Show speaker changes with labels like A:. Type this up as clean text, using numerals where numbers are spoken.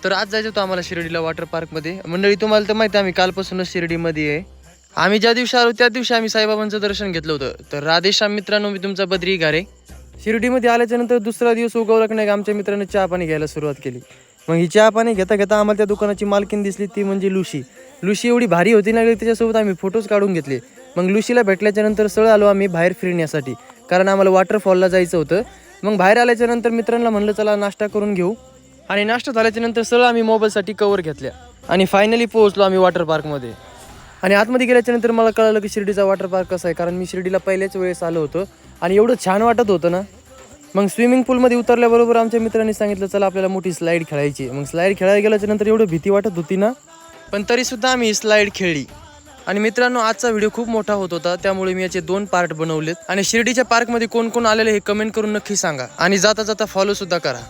A: तर आज जायचं होतं आम्हाला शिर्डीला वॉटर पार्कमध्ये. मंडळी तुम्हाला तर माहिती आहे आम्ही कालपासूनच शिर्डीमध्ये आहे. आम्ही ज्या दिवशी आलो त्या दिवशी आम्ही साईबाबांचं दर्शन घेतलं होतं. तर राधेश्याम मित्रांनो, मी तुमचा बद्री घारे. शिर्डीमध्ये आल्याच्या नंतर दुसरा दिवस उगवला की नाही, आमच्या मित्रांनी चहा पाणी घ्यायला सुरुवात केली. मग ही चहा पाणी घेता घेता आम्हाला त्या दुकानाची मालकीन दिसली, ती म्हणजे लुशी. लुशी एवढी भारी होती ना, त्याच्यासोबत आम्ही फोटोज काढून घेतले. मग लुशीला भेटल्याच्या नंतर सरळ आलो आम्ही बाहेर फिरण्यासाठी, कारण आम्हाला वॉटरफॉलला जायचं होतं. मग बाहेर आल्याच्या नंतर मित्रांना म्हणलं चला नाश्ता करून घेऊ, आणि नाश्ता झाल्याच्या नंतर सरळ आम्ही मोबाईलसाठी कवर घेतल्या आणि फायनली पोहोचलो आम्ही वॉटर पार्कमध्ये. आणि आतमध्ये गेल्याच्या नंतर मला कळलं की शिर्डीचा वॉटर पार्क कसा आहे, कारण मी शिर्डीला पहिल्याच वेळेस आलो होतो आणि एवढं छान वाटत होतं ना. मग स्विमिंग पूलमध्ये उतरल्याबरोबर आमच्या मित्रांनी सांगितलं चला आपल्याला मोठी स्लाईड खेळायची. मग स्लाईड खेळायला गेल्याच्या नंतर एवढं भीती वाटत होती ना, पण तरीसुद्धा आम्ही स्लाईड खेळली. आणि मित्रांनो, आजचा व्हिडिओ खूप मोठा होत होता, त्यामुळे मी याचे 2 पार्ट बनवलेत. आणि शिर्डीच्या पार्कमध्ये कोण कोण आलेले हे कमेंट करून नक्की सांगा, आणि जाता जाता फॉलो सुद्धा करा.